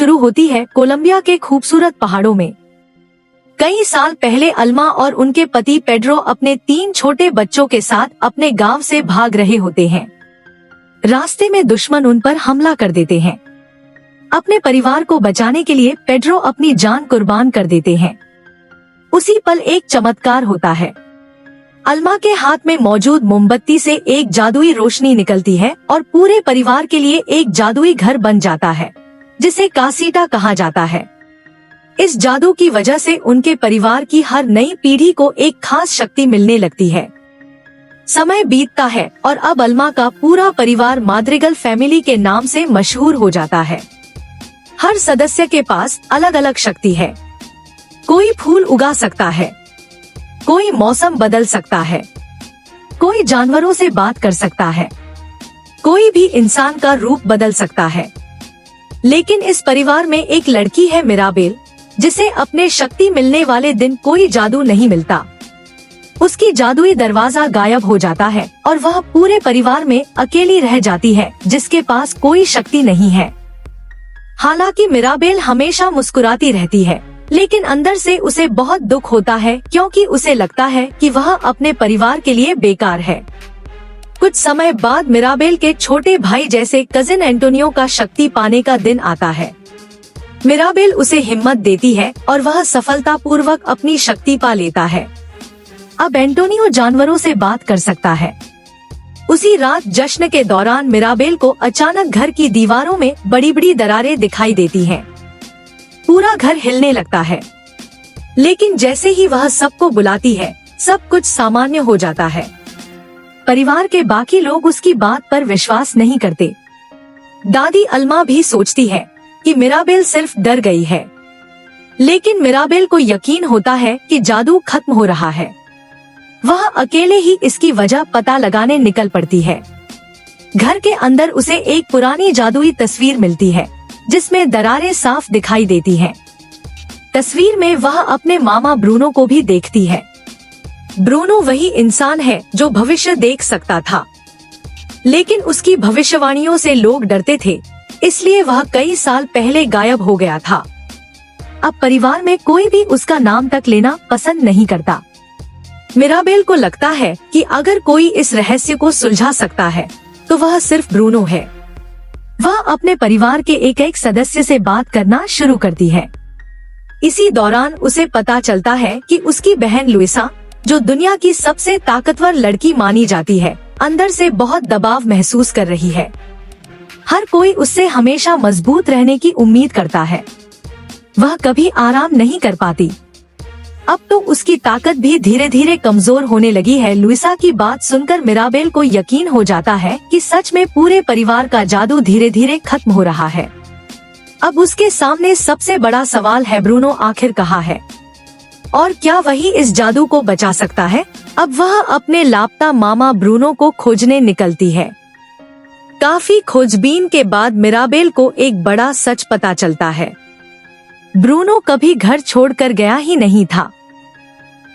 शुरू होती है कोलंबिया के खूबसूरत पहाड़ों में। कई साल पहले अल्मा और उनके पति पेड्रो अपने 3 छोटे बच्चों के साथ अपने गांव से भाग रहे होते हैं। रास्ते में दुश्मन उन पर हमला कर देते हैं। अपने परिवार को बचाने के लिए पेड्रो अपनी जान कुर्बान कर देते हैं। उसी पल एक चमत्कार होता है। अल्मा के हाथ में मौजूद मोमबत्ती से एक जादुई रोशनी निकलती है और पूरे परिवार के लिए एक जादुई घर बन जाता है, जिसे कासीटा कहा जाता है। इस जादू की वजह से उनके परिवार की हर नई पीढ़ी को एक खास शक्ति मिलने लगती है। समय बीतता है और अब अल्मा का पूरा परिवार माद्रिगल फैमिली के नाम से मशहूर हो जाता है। हर सदस्य के पास अलग अलग शक्ति है। कोई फूल उगा सकता है, कोई मौसम बदल सकता है, कोई जानवरों से बात कर सकता है, कोई भी इंसान का रूप बदल सकता है। लेकिन इस परिवार में एक लड़की है मिराबेल, जिसे अपने शक्ति मिलने वाले दिन कोई जादू नहीं मिलता। उसकी जादुई दरवाजा गायब हो जाता है और वह पूरे परिवार में अकेली रह जाती है, जिसके पास कोई शक्ति नहीं है। हालांकि मिराबेल हमेशा मुस्कुराती रहती है, लेकिन अंदर से उसे बहुत दुख होता है, क्योंकि उसे लगता है कि वह अपने परिवार के लिए बेकार है। कुछ समय बाद मिराबेल के छोटे भाई जैसे कजिन एंटोनियो का शक्ति पाने का दिन आता है। मिराबेल उसे हिम्मत देती है और वह सफलतापूर्वक अपनी शक्ति पा लेता है। अब एंटोनियो जानवरों से बात कर सकता है। उसी रात जश्न के दौरान मिराबेल को अचानक घर की दीवारों में बड़ी बड़ी दरारें दिखाई देती हैं। पूरा घर हिलने लगता है, लेकिन जैसे ही वह सबको बुलाती है, सब कुछ सामान्य हो जाता है। परिवार के बाकी लोग उसकी बात पर विश्वास नहीं करते। दादी अल्मा भी सोचती है कि मिराबेल सिर्फ डर गई है, लेकिन मिराबेल को यकीन होता है कि जादू खत्म हो रहा है। वह अकेले ही इसकी वजह पता लगाने निकल पड़ती है। घर के अंदर उसे एक पुरानी जादुई तस्वीर मिलती है, जिसमें दरारें साफ दिखाई देती हैं। तस्वीर में वह अपने मामा ब्रूनो को भी देखती है। ब्रूनो वही इंसान है जो भविष्य देख सकता था, लेकिन उसकी भविष्यवाणियों से लोग डरते थे, इसलिए वह कई साल पहले गायब हो गया था। अब परिवार में कोई भी उसका नाम तक लेना पसंद नहीं करता। मिराबेल को लगता है कि अगर कोई इस रहस्य को सुलझा सकता है, तो वह सिर्फ ब्रूनो है। वह अपने परिवार के एक एक सदस्य से बात करना शुरू करती है। इसी दौरान उसे पता चलता है कि उसकी बहन लुइसा, जो दुनिया की सबसे ताकतवर लड़की मानी जाती है, अंदर से बहुत दबाव महसूस कर रही है। हर कोई उससे हमेशा मजबूत रहने की उम्मीद करता है। वह कभी आराम नहीं कर पाती। अब तो उसकी ताकत भी धीरे धीरे कमजोर होने लगी है। लुइसा की बात सुनकर मिराबेल को यकीन हो जाता है कि सच में पूरे परिवार का जादू धीरे धीरे खत्म हो रहा है। अब उसके सामने सबसे बड़ा सवाल है, ब्रूनो आखिर कहाँ है और क्या वही इस जादू को बचा सकता है? अब वह अपने लापता मामा ब्रूनो को खोजने निकलती है। काफी खोजबीन के बाद मिराबेल को एक बड़ा सच पता चलता है। ब्रूनो कभी घर छोड़कर गया ही नहीं था।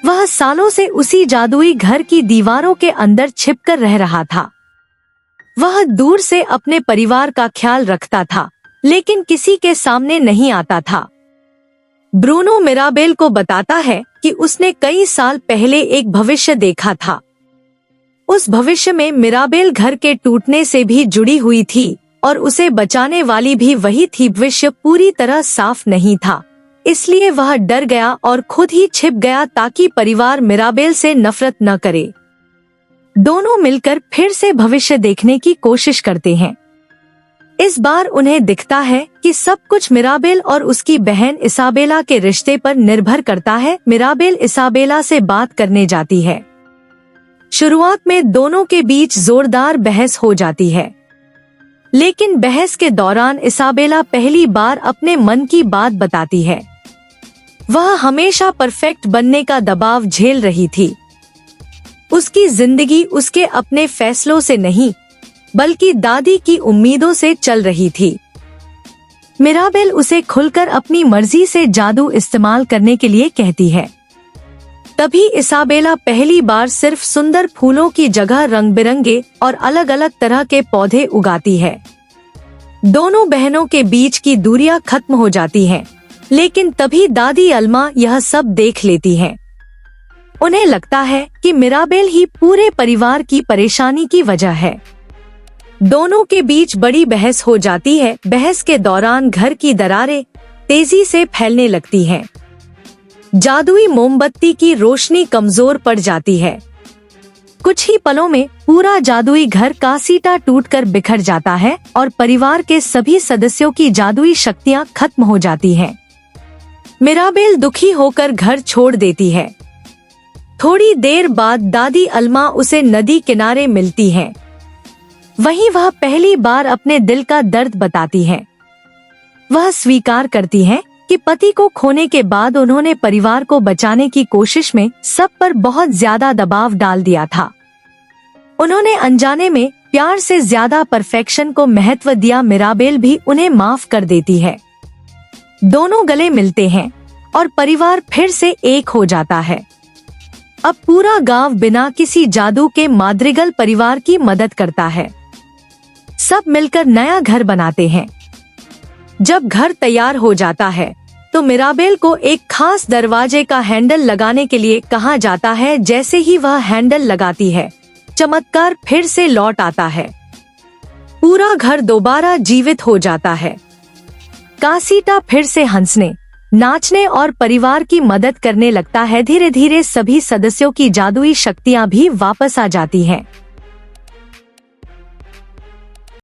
वह सालों से उसी जादुई घर की दीवारों के अंदर छिपकर रह रहा था। वह दूर से अपने परिवार का ख्याल रखता था, लेकिन किसी के सामने नहीं आता था। ब्रूनो मिराबेल को बताता है कि उसने कई साल पहले एक भविष्य देखा था। उस भविष्य में मिराबेल घर के टूटने से भी जुड़ी हुई थी और उसे बचाने वाली भी वही थी। भविष्य पूरी तरह साफ नहीं था, इसलिए वह डर गया और खुद ही छिप गया ताकि परिवार मिराबेल से नफरत न करे। दोनों मिलकर फिर से भविष्य देखने की कोशिश करते हैं। इस बार उन्हें दिखता है कि सब कुछ मिराबेल और उसकी बहन इसाबेला के रिश्ते पर निर्भर करता है। मिराबेल इसाबेला से बात करने जाती है। शुरुआत में दोनों के बीच जोरदार बहस हो जाती है, लेकिन बहस के दौरान इसाबेला पहली बार अपने मन की बात बताती है। वह हमेशा परफेक्ट बनने का दबाव झेल रही थी। उसकी जिंदगी उसके अपने फैसलों से नहीं, बल्कि दादी की उम्मीदों से चल रही थी। मिराबेल उसे खुलकर अपनी मर्जी से जादू इस्तेमाल करने के लिए कहती है। तभी इसाबेला पहली बार सिर्फ सुंदर फूलों की जगह रंग बिरंगे और अलग अलग तरह के पौधे उगाती है। दोनों बहनों के बीच की दूरियां खत्म हो जाती हैं, लेकिन तभी दादी अल्मा यह सब देख लेती हैं। उन्हें लगता है कि मिराबेल ही पूरे परिवार की परेशानी की वजह है। दोनों के बीच बड़ी बहस हो जाती है। बहस के दौरान घर की दरारें तेजी से फैलने लगती हैं। जादुई मोमबत्ती की रोशनी कमजोर पड़ जाती है। कुछ ही पलों में पूरा जादुई घर कासीटा टूटकर बिखर जाता है और परिवार के सभी सदस्यों की जादुई शक्तियां खत्म हो जाती हैं। मिराबेल दुखी होकर घर छोड़ देती है। थोड़ी देर बाद दादी अल्मा उसे नदी किनारे मिलती हैं। वहीं वह पहली बार अपने दिल का दर्द बताती हैं। वह स्वीकार करती हैं कि पति को खोने के बाद उन्होंने परिवार को बचाने की कोशिश में सब पर बहुत ज्यादा दबाव डाल दिया था। उन्होंने अनजाने में प्यार से ज्यादा परफेक्शन को महत्व दिया। मिराबेल भी उन्हें माफ कर देती है। दोनों गले मिलते हैं और परिवार फिर से एक हो जाता है। अब पूरा गांव बिना किसी जादू के माद्रिगल परिवार की मदद करता है। सब मिलकर नया घर बनाते हैं। जब घर तैयार हो जाता है तो मिराबेल को एक खास दरवाजे का हैंडल लगाने के लिए कहा जाता है। जैसे ही वह हैंडल लगाती है, चमत्कार फिर से लौट आता है। पूरा घर दोबारा जीवित हो जाता है। कासीटा फिर से हंसने, नाचने और परिवार की मदद करने लगता है। धीरे धीरे सभी सदस्यों की जादुई शक्तियां भी वापस आ जाती हैं।